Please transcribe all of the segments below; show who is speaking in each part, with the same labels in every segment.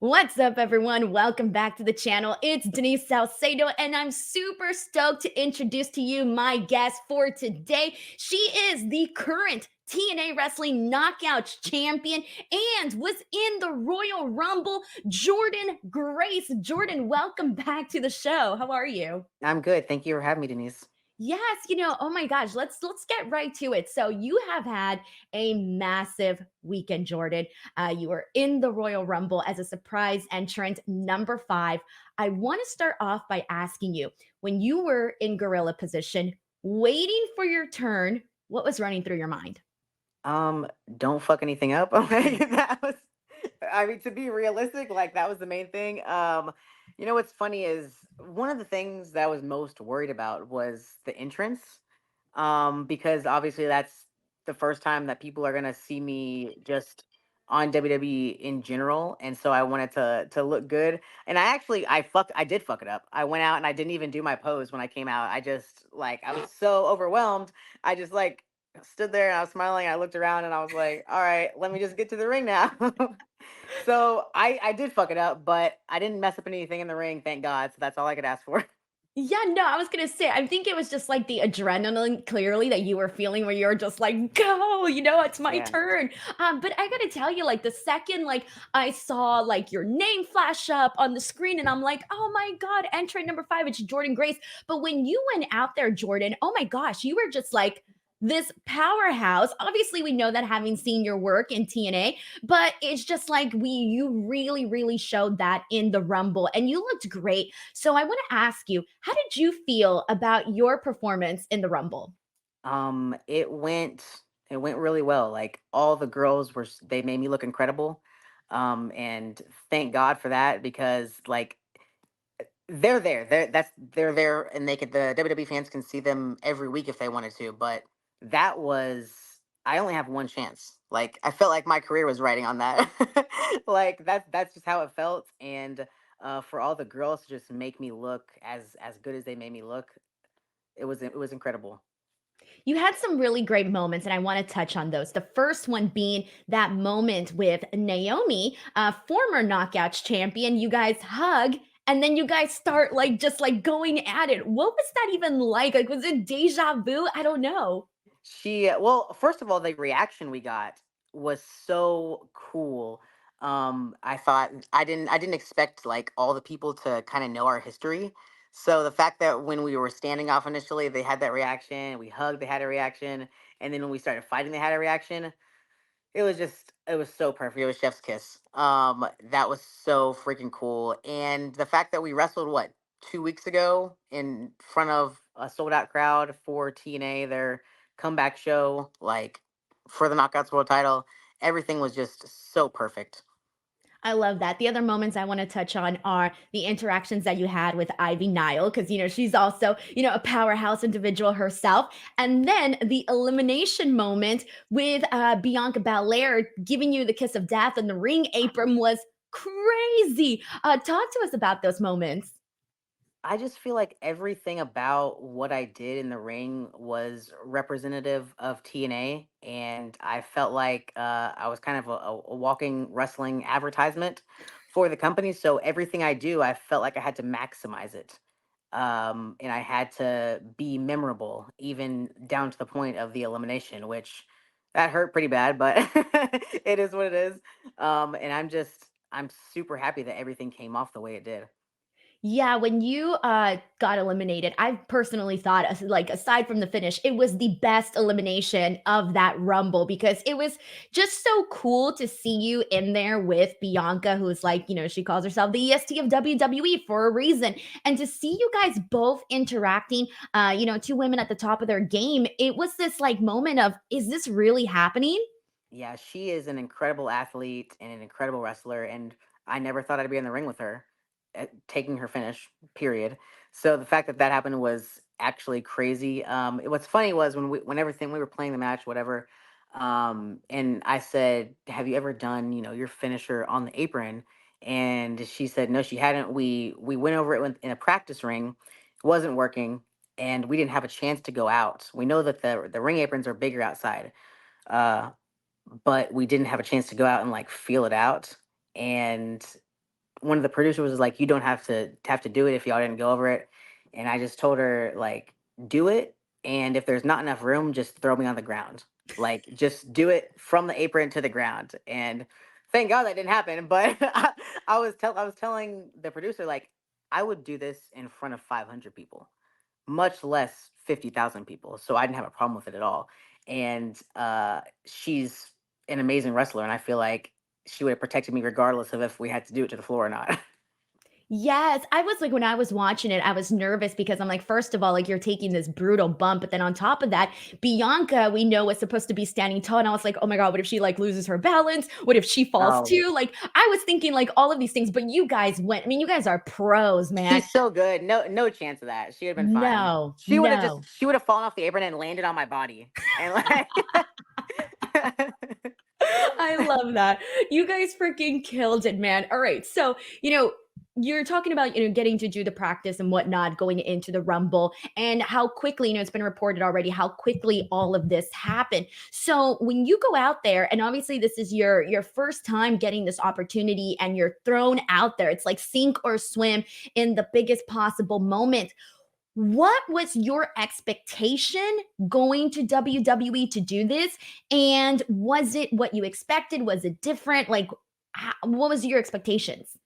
Speaker 1: What's up, everyone? Welcome back to the channel. It's Denise Salcedo, and I'm super stoked to introduce to you my guest for today. She is the current TNA Wrestling Knockouts champion and was in the Royal Rumble, Jordynne Grace. Jordynne, welcome back to the show. How are you?
Speaker 2: I'm good. Thank you for having me, Denise.
Speaker 1: Yes, oh my gosh, let's get right to it. So you have had a massive weekend, Jordynne. You were in the Royal Rumble as a surprise entrant, number 5. I want to start off by asking you, when you were in gorilla position, waiting for your turn, what was running through your mind?
Speaker 2: Um, don't fuck anything up. Like that was I mean, to be realistic, like that was the main thing. What's funny is one of the things that I was most worried about was the entrance. Because obviously that's the first time that people are gonna see me just on WWE in general. And so I wanted to look good. And I did fuck it up. I went out and I didn't even do my pose when I came out. I was so overwhelmed. I just like stood there and I was smiling. I looked around and I was like, all right, let me just get to the ring now. So I did fuck it up, but I didn't mess up anything in the ring, thank God. So that's all I could ask for.
Speaker 1: Yeah, no, I was gonna say, I think it was just like the adrenaline clearly that you were feeling where you're just like, go, it's my
Speaker 2: Yeah.
Speaker 1: turn. But I gotta tell you, like the second like I saw like your name flash up on the screen, and I'm like, oh my god, entrant number 5, it's Jordynne Grace. But when you went out there, Jordynne, oh my gosh, you were just like this powerhouse. Obviously, we know that having seen your work in TNA, but it's just like you really, really showed that in the Rumble, and you looked great. So I want to ask you, how did you feel about your performance in the Rumble?
Speaker 2: Um, it went it went really well. Like all the girls they made me look incredible. And thank God for that because like they're there. They're there and the WWE fans can see them every week if they wanted to, but that was I only have one chance. Like I felt like my career was riding on that. Like that's just how it felt. And for all the girls to just make me look as good as they made me look, it was incredible.
Speaker 1: You had some really great moments, and I want to touch on those. The first one being that moment with Naomi, former Knockouts champion. You guys hug, and then you guys start like just like going at it. What was that even like? Like, was it deja vu? I don't know.
Speaker 2: Well, first of all, the reaction we got was so cool. I didn't expect like all the people to kind of know our history. So the fact that when we were standing off initially, they had that reaction, we hugged, they had a reaction, and then when we started fighting, they had a reaction. It was so perfect. It was chef's kiss. That was so freaking cool. And the fact that we wrestled what 2 weeks ago in front of a sold out crowd for TNA, their comeback show, like for the Knockouts World Title, everything was just so perfect.
Speaker 1: I love that. The other moments I want to touch on are the interactions that you had with Ivy Nile, because, she's also, a powerhouse individual herself. And then the elimination moment with Bianca Belair giving you the kiss of death and the ring apron was crazy. Talk to us about those moments.
Speaker 2: I just feel like everything about what I did in the ring was representative of TNA, and I felt like I was kind of a walking wrestling advertisement for the company. So everything I do, I felt like I had to maximize it, and I had to be memorable, even down to the point of the elimination, which that hurt pretty bad, but it is what it is. And I'm super happy that everything came off the way it did.
Speaker 1: Yeah, when you got eliminated, I personally thought, like, aside from the finish, it was the best elimination of that Rumble because it was just so cool to see you in there with Bianca, who's like, she calls herself the EST of WWE for a reason. And to see you guys both interacting, two women at the top of their game, it was this like moment of, is this really happening?
Speaker 2: Yeah, she is an incredible athlete and an incredible wrestler, and I never thought I'd be in the ring with her, taking her finish. Period. So the fact that that happened was actually crazy. What's funny was when everything we were playing the match, whatever, and I said, "Have you ever done your finisher on the apron?" And she said, "No, she hadn't." We went over it in a practice ring, it wasn't working, and we didn't have a chance to go out. We know that the ring aprons are bigger outside. Uh, but we didn't have a chance to go out and like feel it out. And one of the producers was like, "You don't have to do it if y'all didn't go over it." And I just told her like, "Do it, and if there's not enough room, just throw me on the ground. Like, just do it from the apron to the ground." And thank God that didn't happen. But I was telling the producer like, I would do this in front of 500 people, much less 50,000 people. So I didn't have a problem with it at all. And she's an amazing wrestler, and I feel like she would have protected me regardless of if we had to do it to the floor or not.
Speaker 1: Yes, I was like when I was watching it, I was nervous because I'm like, first of all, like you're taking this brutal bump, but then on top of that, Bianca, we know was supposed to be standing tall, and I was like, oh my god, what if she like loses her balance? What if she falls
Speaker 2: Oh,
Speaker 1: too? Like I was thinking like all of these things, but you guys went. I mean, you guys are pros, man.
Speaker 2: she's so good. No chance of that. She would have been fine.
Speaker 1: No, no.
Speaker 2: She would have fallen off the apron and landed on my body. And like
Speaker 1: I love that. You guys freaking killed it, man. All right. So, you're talking about, getting to do the practice and whatnot going into the Rumble and how quickly, it's been reported already how quickly all of this happened. So when you go out there, and obviously this is your first time getting this opportunity and you're thrown out there, it's like sink or swim in the biggest possible moment. What was your expectation going to WWE to do this? And was it what you expected? Was it different? Like, what was your expectations?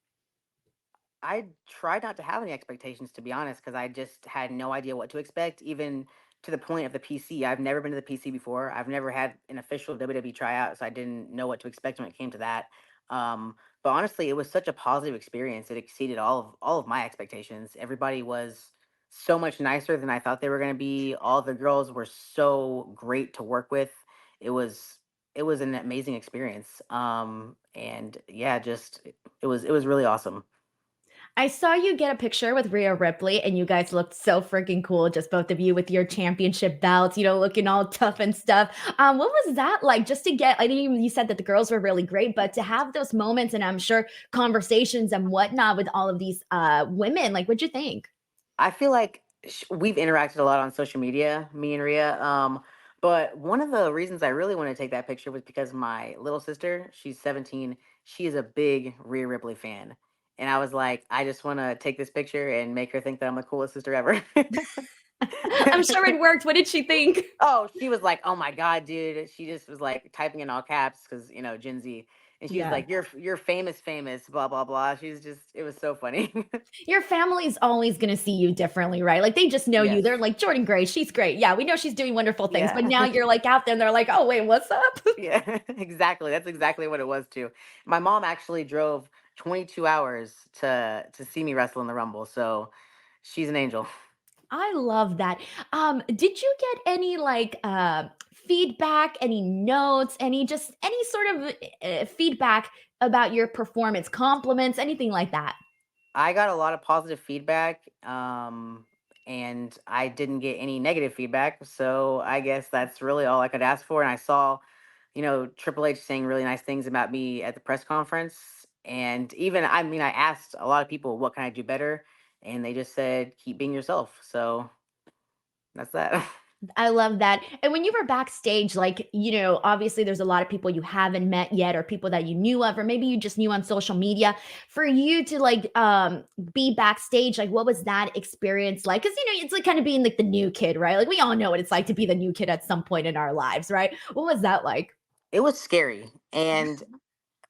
Speaker 2: I tried not to have any expectations, to be honest, because I just had no idea what to expect, even to the point of the PC. I've never been to the PC before. I've never had an official WWE tryout, so I didn't know what to expect when it came to that. But honestly, it was such a positive experience. It exceeded all of my expectations. Everybody was so much nicer than I thought they were going to be. All the girls were so great to work with. It was it was an amazing experience. And yeah, just it was really awesome.
Speaker 1: I saw you get a picture with Rhea Ripley, and you guys looked so freaking cool, just both of you with your championship belts, looking all tough and stuff. What was that like? Just to get, I know you said that the girls were really great, but to have those moments, and I'm sure conversations and whatnot with all of these women, like, what'd you think?
Speaker 2: I feel like we've interacted a lot on social media, me and Ria. But one of the reasons I really want to take that picture was because my little sister, she's 17, she is a big Rhea Ripley fan. And I was like, I just want to take this picture and make her think that I'm the coolest sister ever.
Speaker 1: I'm sure it worked. What did she think?
Speaker 2: Oh, she was like, "Oh my god, dude!" She just was like typing in all caps because Gen Z, and she's
Speaker 1: Yeah.
Speaker 2: like, "You're famous, famous, blah blah blah." She's just, it was so funny.
Speaker 1: Your family's always gonna see you differently, right? Like, they just know you.
Speaker 2: Yes.
Speaker 1: They're like, "Jordynne Grace, she's great. Yeah, we know she's doing wonderful things." But
Speaker 2: Yeah.
Speaker 1: now you're, like, out there, and they're like, "Oh, wait, what's up?"
Speaker 2: Yeah, exactly. That's exactly what it was too. My mom actually drove 22 hours to see me wrestle in the Rumble, so she's an angel.
Speaker 1: I love that. Did you get any, like, feedback, any notes, any sort of, feedback about your performance, compliments, anything like that?
Speaker 2: I got a lot of positive feedback, and I didn't get any negative feedback. So I guess that's really all I could ask for. And I saw, Triple H saying really nice things about me at the press conference. And even, I mean, I asked a lot of people, what can I do better? And they just said, keep being yourself. So that's that.
Speaker 1: I love that. And when you were backstage, like, obviously there's a lot of people you haven't met yet or people that you knew of, or maybe you just knew on social media. For you to like be backstage, like what was that experience like? Because it's like kind of being like the new kid, right? Like we all know what it's like to be the new kid at some point in our lives, right? What was that like?
Speaker 2: It was scary. And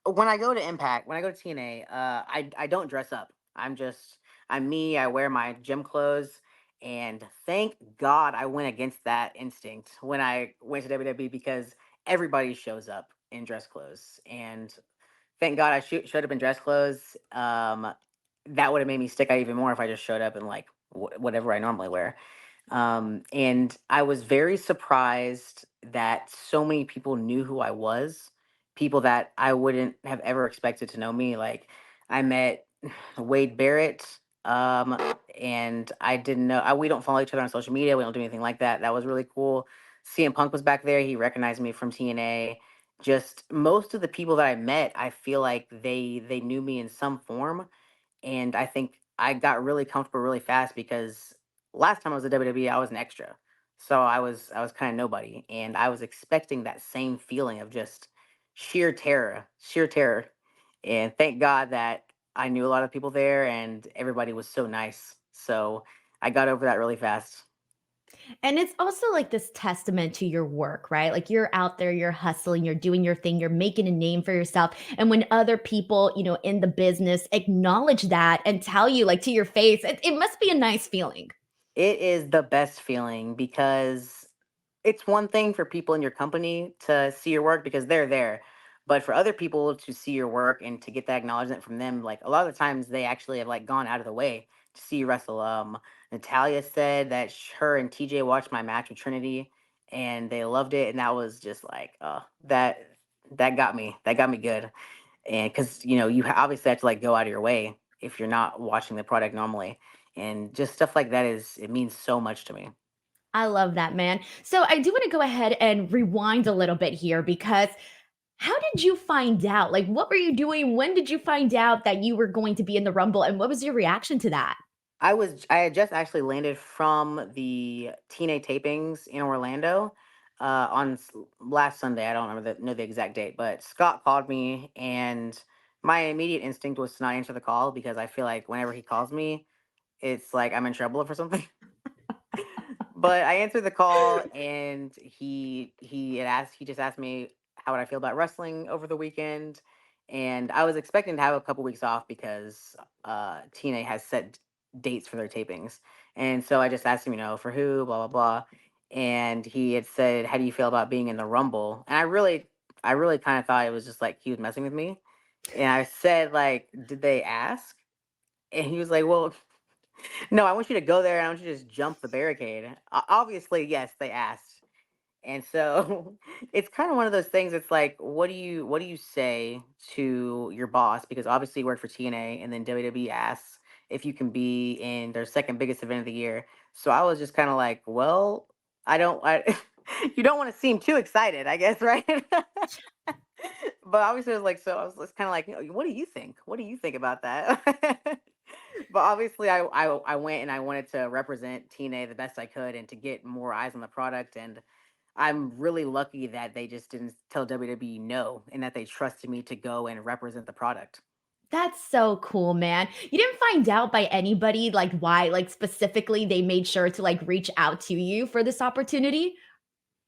Speaker 2: when I go to Impact, when I go to TNA, I don't dress up. I'm me. I wear my gym clothes, and thank God I went against that instinct when I went to WWE because everybody shows up in dress clothes, and thank God I showed up in dress clothes. That would have made me stick out even more if I just showed up in like whatever I normally wear. And I was very surprised that so many people knew who I was, people that I wouldn't have ever expected to know me. Like I met Wade Barrett, um, and I didn't know. We don't follow each other on social media. We don't do anything like that. That was really cool. CM Punk was back there. He recognized me from TNA. Just most of the people that I met, I feel like they knew me in some form, and I think I got really comfortable really fast because last time I was at WWE, I was an extra. So I was kind of nobody, and I was expecting that same feeling of just sheer terror, sheer terror. And thank God that I knew a lot of people there, and everybody was so nice. So I got over that really fast.
Speaker 1: And it's also like this testament to your work, right? Like you're out there, you're hustling, you're doing your thing, you're making a name for yourself. And when other people, in the business acknowledge that and tell you like to your face, it must be a nice feeling.
Speaker 2: It is the best feeling because it's one thing for people in your company to see your work because they're there. But for other people to see your work and to get that acknowledgement from them, like a lot of the times they actually have like gone out of the way to see you wrestle. Natalia said that her and TJ watched my match with Trinity and they loved it, and that was just like, that got me. That got me good. And because obviously have to like go out of your way if you're not watching the product normally, and just stuff like that it means so much to me.
Speaker 1: I love that, man. So I do want to go ahead and rewind a little bit here because how did you find out? Like, what were you doing? When did you find out that you were going to be in the Rumble? And what was your reaction to that?
Speaker 2: I had just actually landed from the TNA tapings in Orlando last Sunday. I don't know the exact date, but Scott called me, and my immediate instinct was to not answer the call because I feel like whenever he calls me, it's like I'm in trouble for something. But I answered the call, and he just asked me how would I feel about wrestling over the weekend, and I was expecting to have a couple weeks off because TNA has set dates for their tapings, and so I just asked him, for who, blah blah blah, and he had said, "How do you feel about being in the Rumble?" And I really kind of thought it was just like he was messing with me, and I said like, "Did they ask?" And he was like, "Well, no, I want you to go there and I want you to just jump the barricade." Obviously, yes, they asked. And so it's kind of one of those things. It's like, what do you say to your boss? Because obviously you work for TNA, and then WWE asks if you can be in their second biggest event of the year. So I was just kind of like, well, I don't. You don't want to seem too excited, I guess, right? But obviously, it was like, so I was kind of like, what do you think? What do you think about that? But obviously, I went and I wanted to represent TNA the best I could and to get more eyes on the product. And I'm really lucky that they just didn't tell WWE no, and that they trusted me to go and represent the product.
Speaker 1: That's so cool, man. You didn't find out by anybody like why, like specifically they made sure to like reach out to you for this opportunity?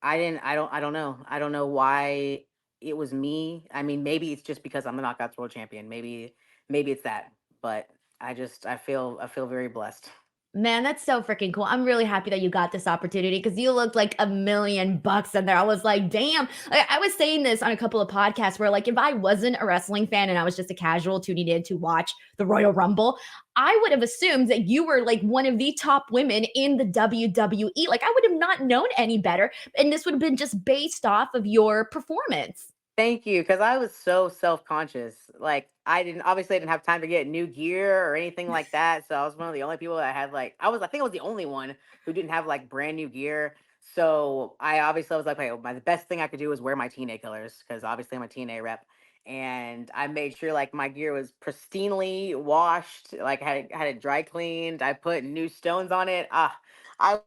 Speaker 2: I didn't. I don't know. I don't know why it was me. I mean, maybe it's just because I'm the Knockouts World Champion. Maybe it's that. But I feel very blessed.
Speaker 1: Man, that's so freaking cool. I'm really happy that you got this opportunity because you looked like $1 million in there. I was like, damn. I was saying this on a couple of podcasts where, like, if I wasn't a wrestling fan and I was just a casual tuning in to watch the Royal Rumble, I would have assumed that you were like one of the top women in the WWE. Like, I would have not known any better. And this would have been just based off of your performance.
Speaker 2: Thank you, because I was so self-conscious. Like I didn't have time to get new gear or anything like that. So I was one of the only people that had like I think I was the only one who didn't have like brand new gear. So I was like, hey, the best thing I could do was wear my TNA colors because obviously I'm a TNA rep. And I made sure like my gear was pristinely washed, like had it dry cleaned. I put new stones on it. I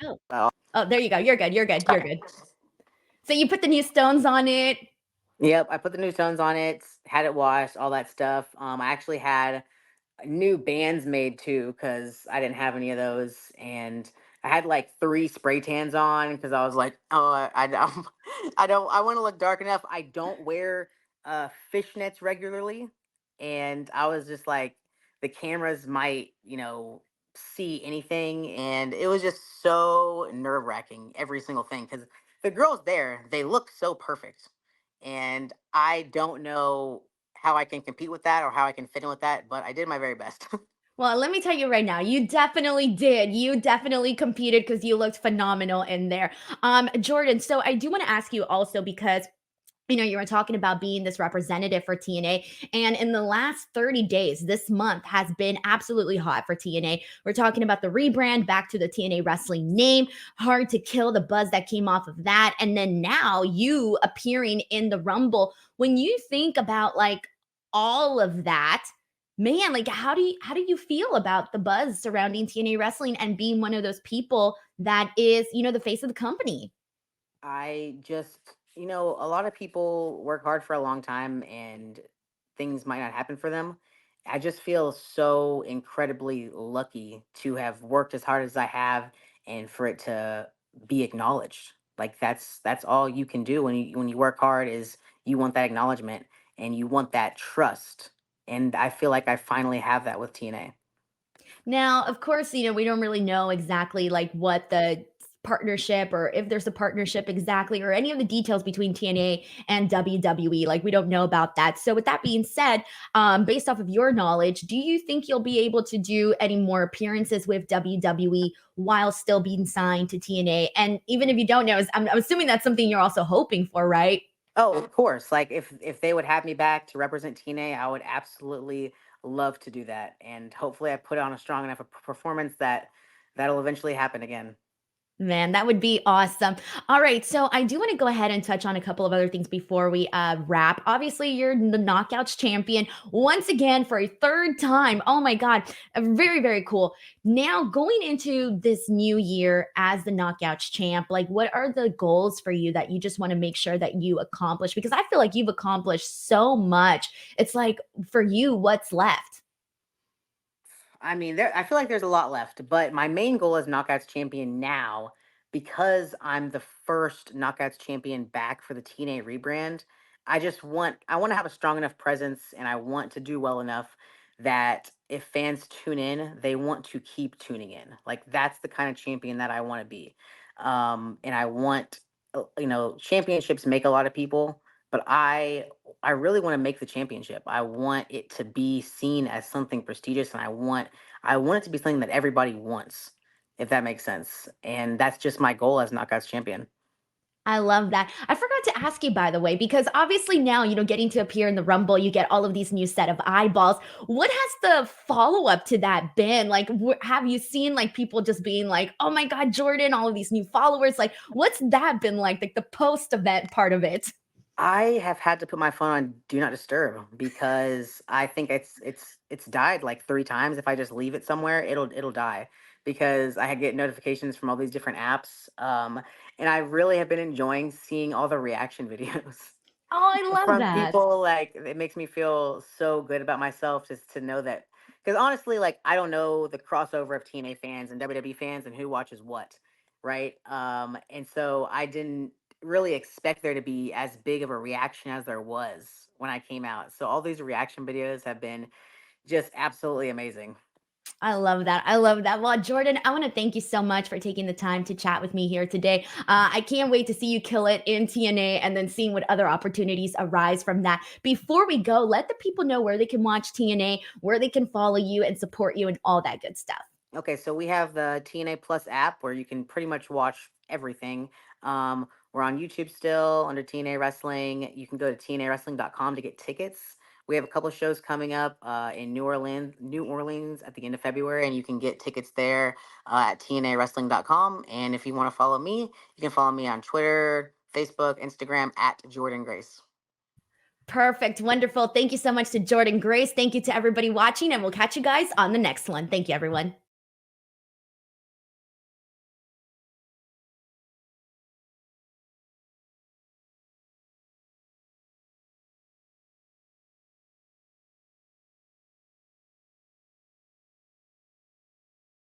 Speaker 1: Oh,
Speaker 2: uh,
Speaker 1: oh, there you go. You're good. You're good. You're
Speaker 2: okay.
Speaker 1: good. So you put the new stones on it.
Speaker 2: Yep, I put the new stones on it, had it washed, all that stuff. I actually had new bands made too because I didn't have any of those, and I had like three spray tans on because I was like, oh, I want to look dark enough. I don't wear fishnets regularly, and I was just like, the cameras might, see anything, and it was just so nerve wracking every single thing because the girls there, they look so perfect, and I don't know how I can compete with that or how I can fit in with that, but I did my very best.
Speaker 1: Well, let me tell you right now, you definitely did. You definitely competed because you looked phenomenal in there. Jordan, so I do want to ask you also because you were talking about being this representative for TNA. And in the last 30 days, this month has been absolutely hot for TNA. We're talking about the rebrand back to the TNA wrestling name, hard to kill, the buzz that came off of that. And then now you appearing in the Rumble. When you think about like all of that, man, like how do you feel about the buzz surrounding TNA wrestling and being one of those people that is, the face of the company?
Speaker 2: I just, a lot of people work hard for a long time, and things might not happen for them. I just feel so incredibly lucky to have worked as hard as I have and for it to be acknowledged. Like that's all you can do when you work hard is you want that acknowledgement and you want that trust. And I feel like I finally have that with TNA.
Speaker 1: Now, of course, we don't really know exactly like what the partnership or if there's a partnership exactly or any of the details between TNA and WWE. Like we don't know about that. So with that being said, based off of your knowledge, do you think you'll be able to do any more appearances with WWE while still being signed to TNA? And even if you don't know, I'm assuming that's something you're also hoping for, right?
Speaker 2: Oh, of course. Like if they would have me back to represent TNA, I would absolutely love to do that. And hopefully I put on a strong enough a performance that that'll eventually happen again.
Speaker 1: Man, that would be awesome. All right, so I do want to go ahead and touch on a couple of other things before we wrap. Obviously, you're the Knockouts champion once again for a third time. Oh my God, very, very cool. Now, going into this new year as the Knockouts champ, like what are the goals for you that you just want to make sure that you accomplish? Because I feel like you've accomplished so much. It's like for you, what's left?
Speaker 2: I mean, I feel like there's a lot left, but my main goal as Knockouts champion now, because I'm the first Knockouts champion back for the TNA rebrand, I want to have a strong enough presence and I want to do well enough that if fans tune in, they want to keep tuning in. Like that's the kind of champion that I want to be. And I want championships make a lot of people, but I really want to make the championship. I want it to be seen as something prestigious, and I want it to be something that everybody wants, if that makes sense. And that's just my goal as Knockouts champion.
Speaker 1: I love that. I forgot to ask you, by the way, because obviously now, getting to appear in the Rumble, you get all of these new set of eyeballs. What has the follow up to that been? Like, have you seen like people just being like, oh my God, Jordynne, all of these new followers? Like, what's that been like the post event part of it?
Speaker 2: I have had to put my phone on do not disturb because I think it's died like 3 times. If I just leave it somewhere, it'll die because I get notifications from all these different apps. And I really have been enjoying seeing all the reaction videos
Speaker 1: Oh, I love
Speaker 2: from
Speaker 1: that.
Speaker 2: people. Like it makes me feel so good about myself just to know that, because honestly, like I don't know the crossover of TNA fans and WWE fans and who watches what, right? And so I didn't really expect there to be as big of a reaction as there was when I came out. So all these reaction videos have been just absolutely amazing.
Speaker 1: I love that. I love that. Well, Jordynne, I want to thank you so much for taking the time to chat with me here today. I can't wait to see you kill it in TNA and then seeing what other opportunities arise from that. Before we go, let the people know where they can watch TNA, where they can follow you and support you and all that good stuff.
Speaker 2: Okay, so we have the TNA Plus app where you can pretty much watch everything. We're on YouTube still under TNA Wrestling. You can go to tnawrestling.com to get tickets. We have a couple of shows coming up in New Orleans at the end of February, and you can get tickets there at tnawrestling.com. And if you want to follow me, you can follow me on Twitter, Facebook, Instagram at Jordynne Grace.
Speaker 1: Perfect. Wonderful. Thank you so much to Jordynne Grace. Thank you to everybody watching, and we'll catch you guys on the next one. Thank you, everyone.